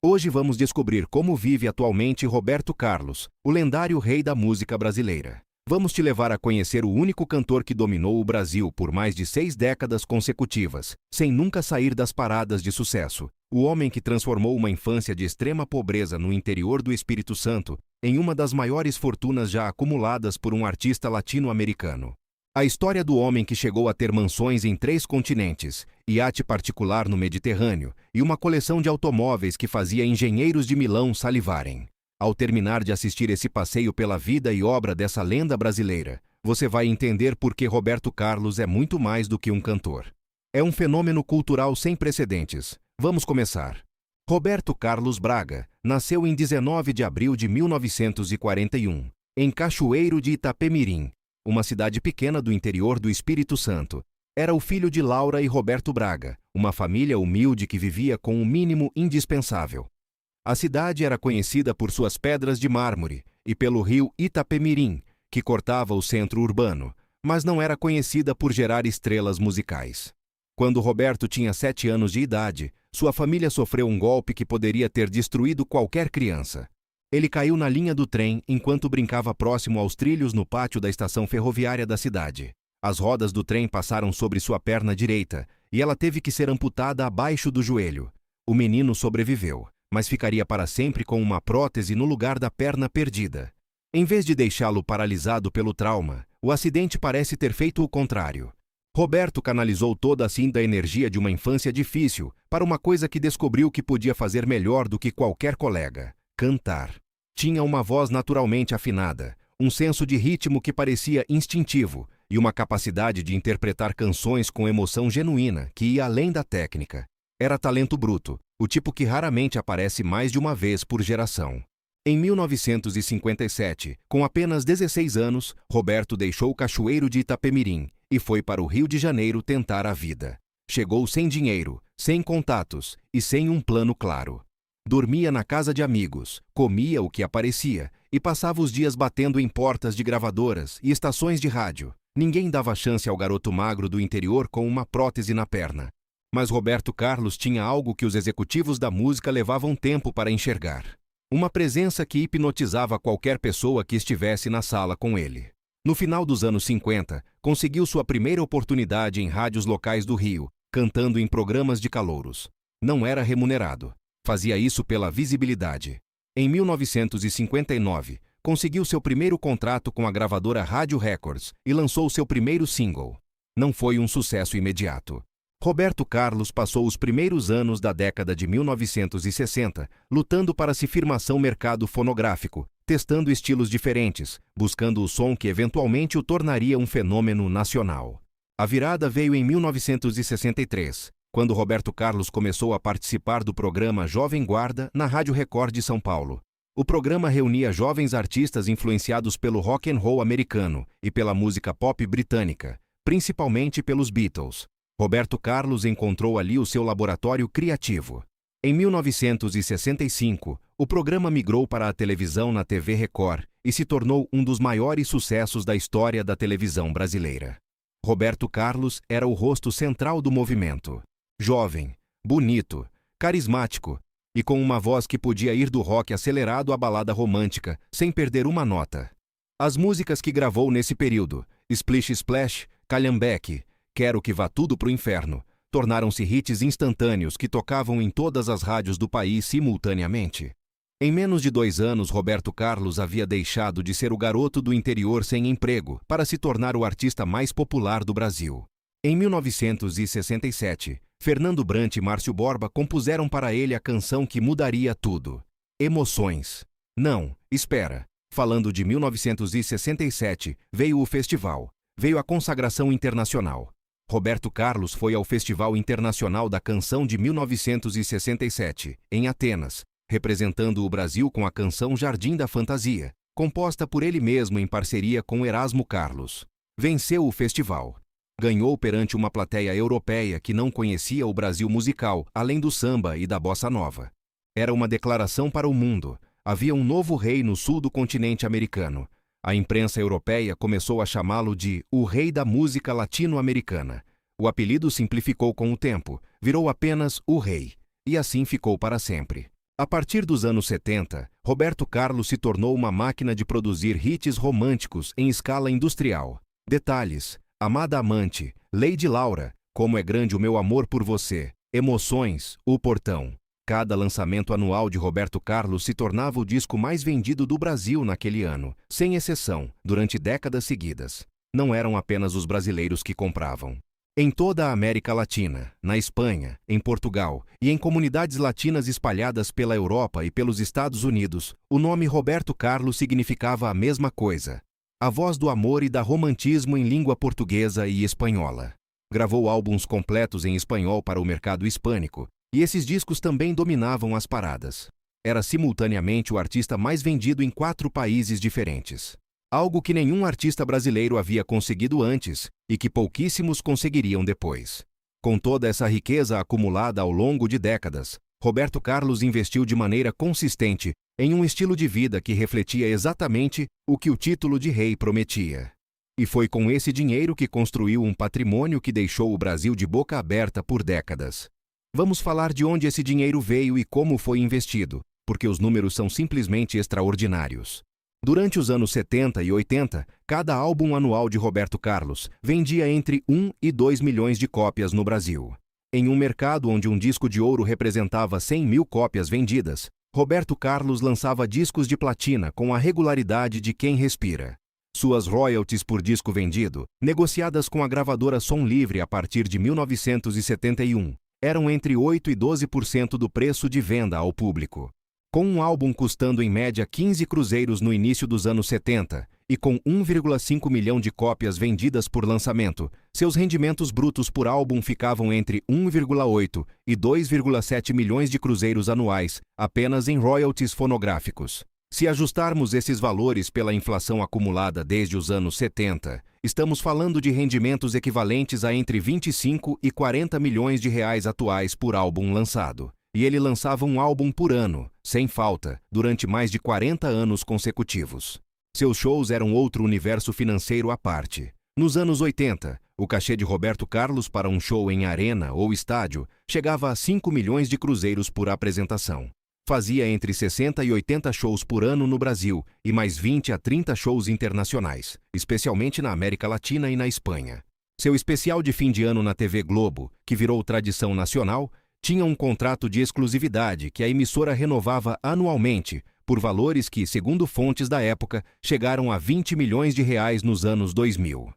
Hoje vamos descobrir como vive atualmente Roberto Carlos, o lendário rei da música brasileira. Vamos te levar a conhecer o único cantor que dominou o Brasil por mais de 6 décadas consecutivas, sem nunca sair das paradas de sucesso. O homem que transformou uma infância de extrema pobreza no interior do Espírito Santo em uma das maiores fortunas já acumuladas por um artista latino-americano. A história do homem que chegou a ter mansões em 3 continentes, iate particular no Mediterrâneo e uma coleção de automóveis que fazia engenheiros de Milão salivarem. Ao terminar de assistir esse passeio pela vida e obra dessa lenda brasileira, você vai entender por que Roberto Carlos é muito mais do que um cantor. É um fenômeno cultural sem precedentes. Vamos começar. Roberto Carlos Braga nasceu em 19 de abril de 1941, em Cachoeiro de Itapemirim, uma cidade pequena do interior do Espírito Santo. Era o filho de Laura e Roberto Braga, uma família humilde que vivia com o mínimo indispensável. A cidade era conhecida por suas pedras de mármore e pelo rio Itapemirim, que cortava o centro urbano, mas não era conhecida por gerar estrelas musicais. Quando Roberto tinha 7 anos de idade, sua família sofreu um golpe que poderia ter destruído qualquer criança. Ele caiu na linha do trem enquanto brincava próximo aos trilhos no pátio da estação ferroviária da cidade. As rodas do trem passaram sobre sua perna direita e ela teve que ser amputada abaixo do joelho. O menino sobreviveu, mas ficaria para sempre com uma prótese no lugar da perna perdida. Em vez de deixá-lo paralisado pelo trauma, o acidente parece ter feito o contrário. Roberto canalizou toda a cinda energia de uma infância difícil para uma coisa que descobriu que podia fazer melhor do que qualquer colega: cantar. Tinha uma voz naturalmente afinada, um senso de ritmo que parecia instintivo e uma capacidade de interpretar canções com emoção genuína que ia além da técnica. Era talento bruto, o tipo que raramente aparece mais de uma vez por geração. Em 1957, com apenas 16 anos, Roberto deixou o Cachoeiro de Itapemirim e foi para o Rio de Janeiro tentar a vida. Chegou sem dinheiro, sem contatos e sem um plano claro. Dormia na casa de amigos, comia o que aparecia e passava os dias batendo em portas de gravadoras e estações de rádio. Ninguém dava chance ao garoto magro do interior com uma prótese na perna. Mas Roberto Carlos tinha algo que os executivos da música levavam tempo para enxergar. Uma presença que hipnotizava qualquer pessoa que estivesse na sala com ele. No final dos anos 50, conseguiu sua primeira oportunidade em rádios locais do Rio, cantando em programas de calouros. Não era remunerado. Fazia isso pela visibilidade. Em 1959, conseguiu seu primeiro contrato com a gravadora Rádio Records e lançou seu primeiro single. Não foi um sucesso imediato. Roberto Carlos passou os primeiros anos da década de 1960 lutando para se firmação mercado fonográfico, testando estilos diferentes, buscando o som que eventualmente o tornaria um fenômeno nacional. A virada veio em 1963. Quando Roberto Carlos começou a participar do programa Jovem Guarda na Rádio Record de São Paulo. O programa reunia jovens artistas influenciados pelo rock and roll americano e pela música pop britânica, principalmente pelos Beatles. Roberto Carlos encontrou ali o seu laboratório criativo. Em 1965, o programa migrou para a televisão na TV Record e se tornou um dos maiores sucessos da história da televisão brasileira. Roberto Carlos era o rosto central do movimento. Jovem, bonito, carismático e com uma voz que podia ir do rock acelerado à balada romântica, sem perder uma nota. As músicas que gravou nesse período, Splish Splash, Calhambeque, Quero que vá tudo pro inferno, tornaram-se hits instantâneos que tocavam em todas as rádios do país simultaneamente. Em menos de 2 anos, Roberto Carlos havia deixado de ser o garoto do interior sem emprego para se tornar o artista mais popular do Brasil. Em 1967, Fernando Brant e Márcio Borba compuseram para ele a canção que mudaria tudo. Emoções. Não, espera. Falando de 1967, veio o festival. Veio a consagração internacional. Roberto Carlos foi ao Festival Internacional da Canção de 1967, em Atenas, representando o Brasil com a canção Jardim da Fantasia, composta por ele mesmo em parceria com Erasmo Carlos. Venceu o festival. Ganhou perante uma plateia europeia que não conhecia o Brasil musical, além do samba e da bossa nova. Era uma declaração para o mundo. Havia um novo rei no sul do continente americano. A imprensa europeia começou a chamá-lo de o rei da música latino-americana. O apelido simplificou com o tempo, virou apenas o rei, e assim ficou para sempre. A partir dos anos 70, Roberto Carlos se tornou uma máquina de produzir hits românticos em escala industrial. Detalhes: Amada Amante, Lady Laura, Como é Grande o Meu Amor por Você, Emoções, O Portão. Cada lançamento anual de Roberto Carlos se tornava o disco mais vendido do Brasil naquele ano, sem exceção, durante décadas seguidas. Não eram apenas os brasileiros que compravam. Em toda a América Latina, na Espanha, em Portugal e em comunidades latinas espalhadas pela Europa e pelos Estados Unidos, o nome Roberto Carlos significava a mesma coisa: a voz do amor e da romantismo em língua portuguesa e espanhola. Gravou álbuns completos em espanhol para o mercado hispânico, e esses discos também dominavam as paradas. Era simultaneamente o artista mais vendido em 4 países diferentes. Algo que nenhum artista brasileiro havia conseguido antes e que pouquíssimos conseguiriam depois. Com toda essa riqueza acumulada ao longo de décadas, Roberto Carlos investiu de maneira consistente em um estilo de vida que refletia exatamente o que o título de rei prometia. E foi com esse dinheiro que construiu um patrimônio que deixou o Brasil de boca aberta por décadas. Vamos falar de onde esse dinheiro veio e como foi investido, porque os números são simplesmente extraordinários. Durante os anos 70 e 80, cada álbum anual de Roberto Carlos vendia entre 1 e 2 milhões de cópias no Brasil. Em um mercado onde um disco de ouro representava 100 mil cópias vendidas, Roberto Carlos lançava discos de platina com a regularidade de quem respira. Suas royalties por disco vendido, negociadas com a gravadora Som Livre a partir de 1971, eram entre 8% e 12% do preço de venda ao público. Com um álbum custando em média 15 cruzeiros no início dos anos 70 e com 1,5 milhão de cópias vendidas por lançamento, seus rendimentos brutos por álbum ficavam entre 1,8 e 2,7 milhões de cruzeiros anuais, apenas em royalties fonográficos. Se ajustarmos esses valores pela inflação acumulada desde os anos 70, estamos falando de rendimentos equivalentes a entre 25 e 40 milhões de reais atuais por álbum lançado. E ele lançava um álbum por ano, sem falta, durante mais de 40 anos consecutivos. Seus shows eram outro universo financeiro à parte. Nos anos 80, o cachê de Roberto Carlos para um show em arena ou estádio chegava a 5 milhões de cruzeiros por apresentação. Fazia entre 60 e 80 shows por ano no Brasil e mais 20 a 30 shows internacionais, especialmente na América Latina e na Espanha. Seu especial de fim de ano na TV Globo, que virou tradição nacional, tinha um contrato de exclusividade que a emissora renovava anualmente, por valores que, segundo fontes da época, chegaram a 20 milhões de reais nos anos 2000.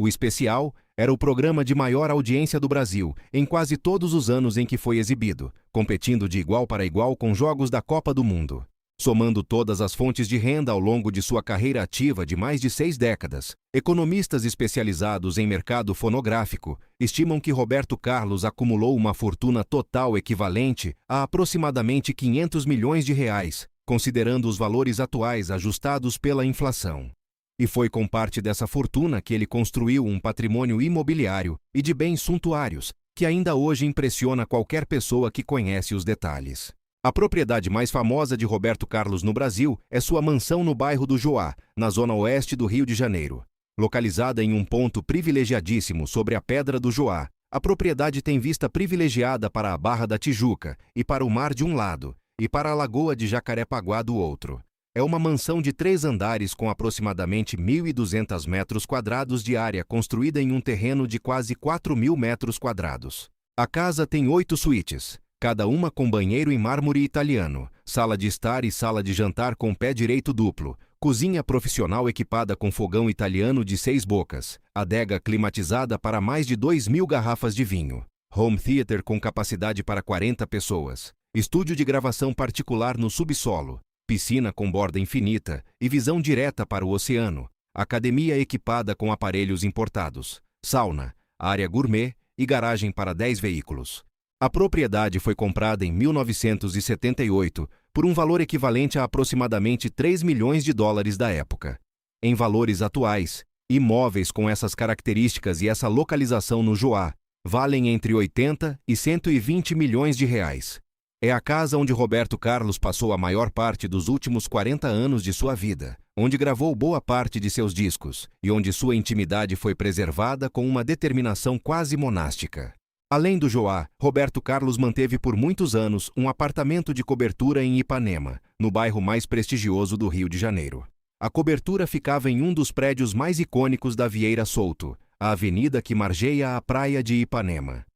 O especial era o programa de maior audiência do Brasil em quase todos os anos em que foi exibido, competindo de igual para igual com jogos da Copa do Mundo. Somando todas as fontes de renda ao longo de sua carreira ativa de mais de 6 décadas, economistas especializados em mercado fonográfico estimam que Roberto Carlos acumulou uma fortuna total equivalente a aproximadamente 500 milhões de reais, considerando os valores atuais ajustados pela inflação. E foi com parte dessa fortuna que ele construiu um patrimônio imobiliário e de bens suntuários, que ainda hoje impressiona qualquer pessoa que conhece os detalhes. A propriedade mais famosa de Roberto Carlos no Brasil é sua mansão no bairro do Joá, na zona oeste do Rio de Janeiro. Localizada em um ponto privilegiadíssimo sobre a Pedra do Joá, a propriedade tem vista privilegiada para a Barra da Tijuca e para o mar de um lado, e para a Lagoa de Jacarepaguá do outro. É uma mansão de 3 andares com aproximadamente 1.200 metros quadrados de área construída em um terreno de quase 4.000 metros quadrados. A casa tem 8 suítes, cada uma com banheiro em mármore italiano, sala de estar e sala de jantar com pé direito duplo, cozinha profissional equipada com fogão italiano de 6 bocas, adega climatizada para mais de 2.000 garrafas de vinho, home theater com capacidade para 40 pessoas, estúdio de gravação particular no subsolo, piscina com borda infinita e visão direta para o oceano, academia equipada com aparelhos importados, sauna, área gourmet e garagem para 10 veículos. A propriedade foi comprada em 1978 por um valor equivalente a aproximadamente 3 milhões de dólares da época. Em valores atuais, imóveis com essas características e essa localização no Joá valem entre 80 e 120 milhões de reais. É a casa onde Roberto Carlos passou a maior parte dos últimos 40 anos de sua vida, onde gravou boa parte de seus discos e onde sua intimidade foi preservada com uma determinação quase monástica. Além do Joá, Roberto Carlos manteve por muitos anos um apartamento de cobertura em Ipanema, no bairro mais prestigioso do Rio de Janeiro. A cobertura ficava em um dos prédios mais icônicos da Vieira Solto, a avenida que margeia a praia de Ipanema.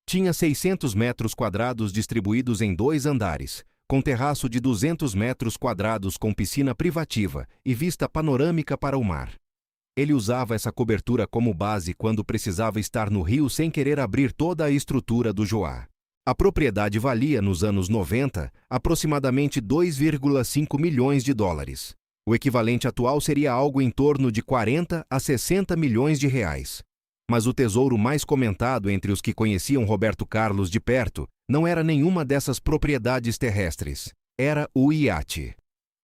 Tinha 600 metros quadrados distribuídos em 2 andares, com terraço de 200 metros quadrados com piscina privativa e vista panorâmica para o mar. Ele usava essa cobertura como base quando precisava estar no Rio sem querer abrir toda a estrutura do Joá. A propriedade valia, nos anos 90, aproximadamente 2,5 milhões de dólares. O equivalente atual seria algo em torno de 40 a 60 milhões de reais. Mas o tesouro mais comentado entre os que conheciam Roberto Carlos de perto não era nenhuma dessas propriedades terrestres. Era o iate.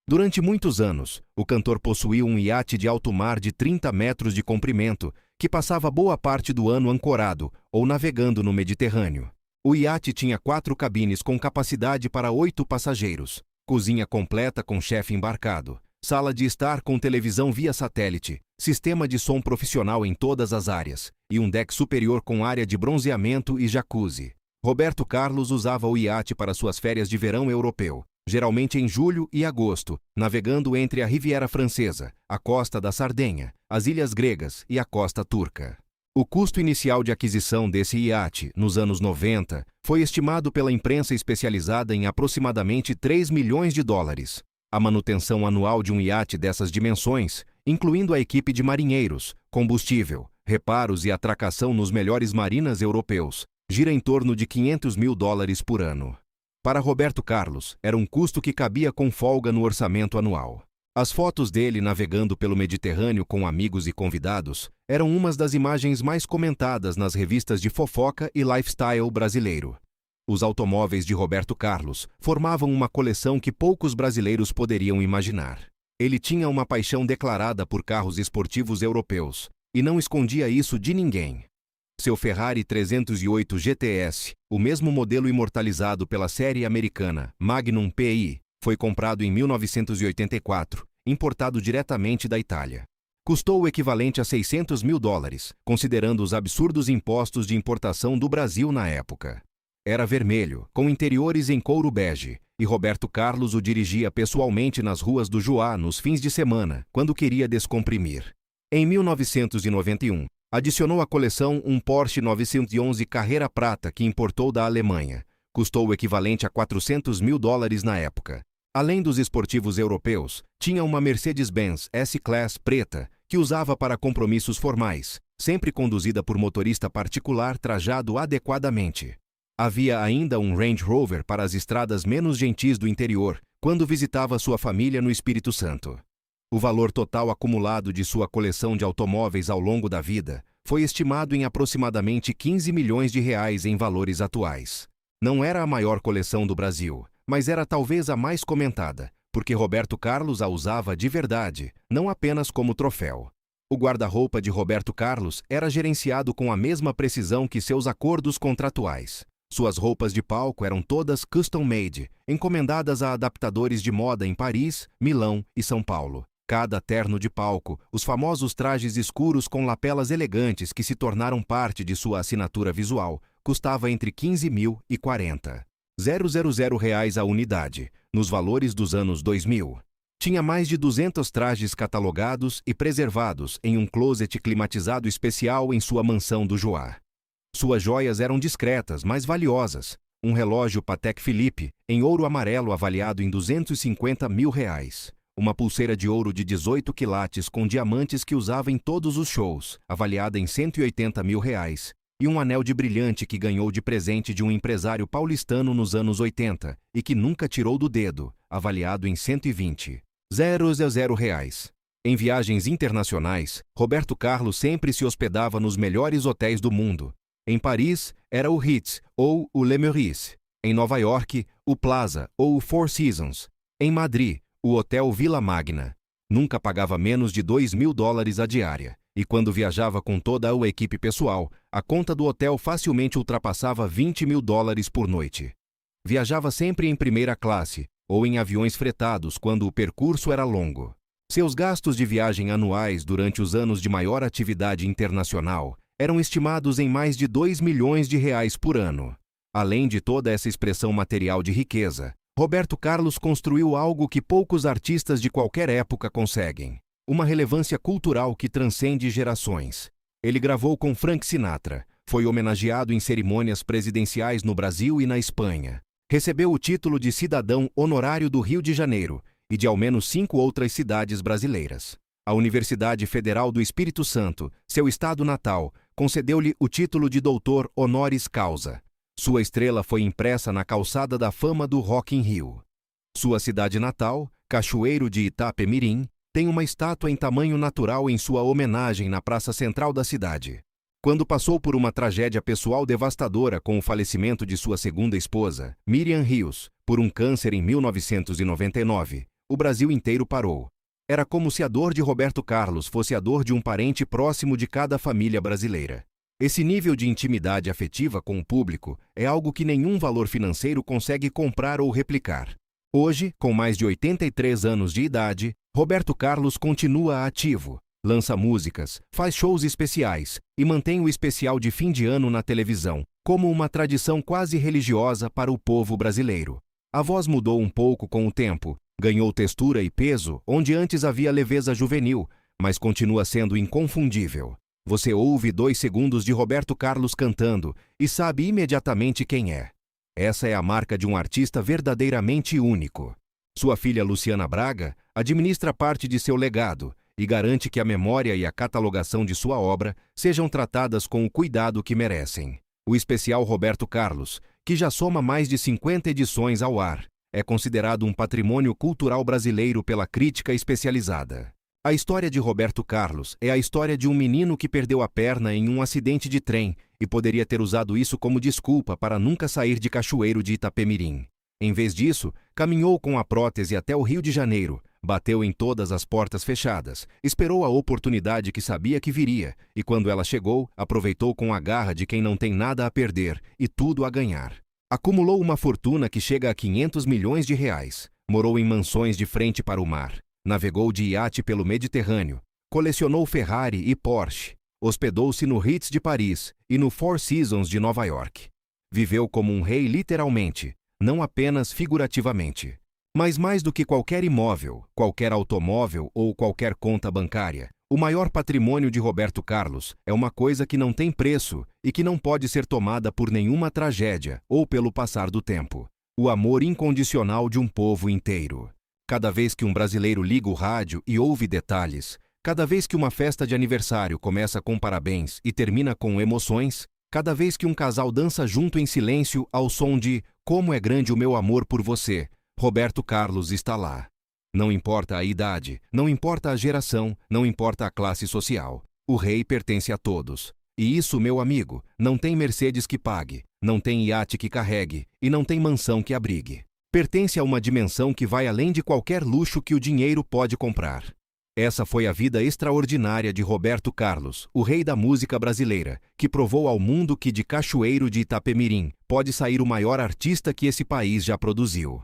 Durante muitos anos, o cantor possuía um iate de alto mar de 30 metros de comprimento, que passava boa parte do ano ancorado ou navegando no Mediterrâneo. O iate tinha 4 cabines com capacidade para 8 passageiros, cozinha completa com chefe embarcado, sala de estar com televisão via satélite, sistema de som profissional em todas as áreas, e um deck superior com área de bronzeamento e jacuzzi. Roberto Carlos usava o iate para suas férias de verão europeu, geralmente em julho e agosto, navegando entre a Riviera Francesa, a costa da Sardenha, as ilhas gregas e a costa turca. O custo inicial de aquisição desse iate, nos anos 90, foi estimado pela imprensa especializada em aproximadamente 3 milhões de dólares. A manutenção anual de um iate dessas dimensões, incluindo a equipe de marinheiros, combustível, reparos e atracação nos melhores marinas europeus, gira em torno de 500 mil dólares por ano. Para Roberto Carlos, era um custo que cabia com folga no orçamento anual. As fotos dele navegando pelo Mediterrâneo com amigos e convidados eram umas das imagens mais comentadas nas revistas de fofoca e lifestyle brasileiro. Os automóveis de Roberto Carlos formavam uma coleção que poucos brasileiros poderiam imaginar. Ele tinha uma paixão declarada por carros esportivos europeus, e não escondia isso de ninguém. Seu Ferrari 308 GTS, o mesmo modelo imortalizado pela série americana Magnum PI, foi comprado em 1984, importado diretamente da Itália. Custou o equivalente a 600 mil dólares, considerando os absurdos impostos de importação do Brasil na época. Era vermelho, com interiores em couro bege, e Roberto Carlos o dirigia pessoalmente nas ruas do Joá nos fins de semana, quando queria descomprimir. Em 1991, adicionou à coleção um Porsche 911 Carrera Prata que importou da Alemanha. Custou o equivalente a 400 mil dólares na época. Além dos esportivos europeus, tinha uma Mercedes-Benz S-Class preta, que usava para compromissos formais, sempre conduzida por motorista particular trajado adequadamente. Havia ainda um Range Rover para as estradas menos gentis do interior, quando visitava sua família no Espírito Santo. O valor total acumulado de sua coleção de automóveis ao longo da vida foi estimado em aproximadamente 15 milhões de reais em valores atuais. Não era a maior coleção do Brasil, mas era talvez a mais comentada, porque Roberto Carlos a usava de verdade, não apenas como troféu. O guarda-roupa de Roberto Carlos era gerenciado com a mesma precisão que seus acordos contratuais. Suas roupas de palco eram todas custom-made, encomendadas a adaptadores de moda em Paris, Milão e São Paulo. Cada terno de palco, os famosos trajes escuros com lapelas elegantes que se tornaram parte de sua assinatura visual, custava entre 15 mil e 40.000 reais a unidade, nos valores dos anos 2000. Tinha mais de 200 trajes catalogados e preservados em um closet climatizado especial em sua mansão do Joá. Suas joias eram discretas, mas valiosas. Um relógio Patek Philippe, em ouro amarelo avaliado em 250 mil reais. Uma pulseira de ouro de 18 quilates com diamantes que usava em todos os shows, avaliada em 180 mil reais. E um anel de brilhante que ganhou de presente de um empresário paulistano nos anos 80 e que nunca tirou do dedo, avaliado em 120.000 reais. Em viagens internacionais, Roberto Carlos sempre se hospedava nos melhores hotéis do mundo. Em Paris, era o Ritz, ou o Le Meurice. Em Nova York, o Plaza, ou o Four Seasons. Em Madrid, o Hotel Vila Magna. Nunca pagava menos de 2 mil dólares a diária, e quando viajava com toda a equipe pessoal, a conta do hotel facilmente ultrapassava 20 mil dólares por noite. Viajava sempre em primeira classe, ou em aviões fretados quando o percurso era longo. Seus gastos de viagem anuais durante os anos de maior atividade internacional eram estimados em mais de R$ 2 milhões por ano. Além de toda essa expressão material de riqueza, Roberto Carlos construiu algo que poucos artistas de qualquer época conseguem: uma relevância cultural que transcende gerações. Ele gravou com Frank Sinatra, foi homenageado em cerimônias presidenciais no Brasil e na Espanha. Recebeu o título de cidadão honorário do Rio de Janeiro e de ao menos 5 outras cidades brasileiras. A Universidade Federal do Espírito Santo, seu estado natal, concedeu-lhe o título de doutor honoris causa. Sua estrela foi impressa na calçada da fama do Rock in Rio. Sua cidade natal, Cachoeiro de Itapemirim, tem uma estátua em tamanho natural em sua homenagem na praça central da cidade. Quando passou por uma tragédia pessoal devastadora com o falecimento de sua segunda esposa, Miriam Rios, por um câncer em 1999, o Brasil inteiro parou. Era como se a dor de Roberto Carlos fosse a dor de um parente próximo de cada família brasileira. Esse nível de intimidade afetiva com o público é algo que nenhum valor financeiro consegue comprar ou replicar. Hoje, com mais de 83 anos de idade, Roberto Carlos continua ativo, lança músicas, faz shows especiais e mantém o especial de fim de ano na televisão, como uma tradição quase religiosa para o povo brasileiro. A voz mudou um pouco com o tempo, ganhou textura e peso onde antes havia leveza juvenil, mas continua sendo inconfundível. Você ouve 2 segundos de Roberto Carlos cantando e sabe imediatamente quem é. Essa é a marca de um artista verdadeiramente único. Sua filha Luciana Braga administra parte de seu legado e garante que a memória e a catalogação de sua obra sejam tratadas com o cuidado que merecem. O especial Roberto Carlos, que já soma mais de 50 edições ao ar, é considerado um patrimônio cultural brasileiro pela crítica especializada. A história de Roberto Carlos é a história de um menino que perdeu a perna em um acidente de trem e poderia ter usado isso como desculpa para nunca sair de Cachoeiro de Itapemirim. Em vez disso, caminhou com a prótese até o Rio de Janeiro, bateu em todas as portas fechadas, esperou a oportunidade que sabia que viria e, quando ela chegou, aproveitou com a garra de quem não tem nada a perder e tudo a ganhar. Acumulou uma fortuna que chega a R$ 500 milhões, morou em mansões de frente para o mar, navegou de iate pelo Mediterrâneo, colecionou Ferrari e Porsche, hospedou-se no Ritz de Paris e no Four Seasons de Nova York. Viveu como um rei literalmente, não apenas figurativamente. Mas mais do que qualquer imóvel, qualquer automóvel ou qualquer conta bancária, o maior patrimônio de Roberto Carlos é uma coisa que não tem preço e que não pode ser tomada por nenhuma tragédia ou pelo passar do tempo: o amor incondicional de um povo inteiro. Cada vez que um brasileiro liga o rádio e ouve detalhes, cada vez que uma festa de aniversário começa com parabéns e termina com emoções, cada vez que um casal dança junto em silêncio ao som de "Como é grande o meu amor por você", Roberto Carlos está lá. Não importa a idade, não importa a geração, não importa a classe social. O rei pertence a todos. E isso, meu amigo, não tem Mercedes que pague, não tem iate que carregue e não tem mansão que abrigue. Pertence a uma dimensão que vai além de qualquer luxo que o dinheiro pode comprar. Essa foi a vida extraordinária de Roberto Carlos, o rei da música brasileira, que provou ao mundo que de Cachoeiro de Itapemirim pode sair o maior artista que esse país já produziu.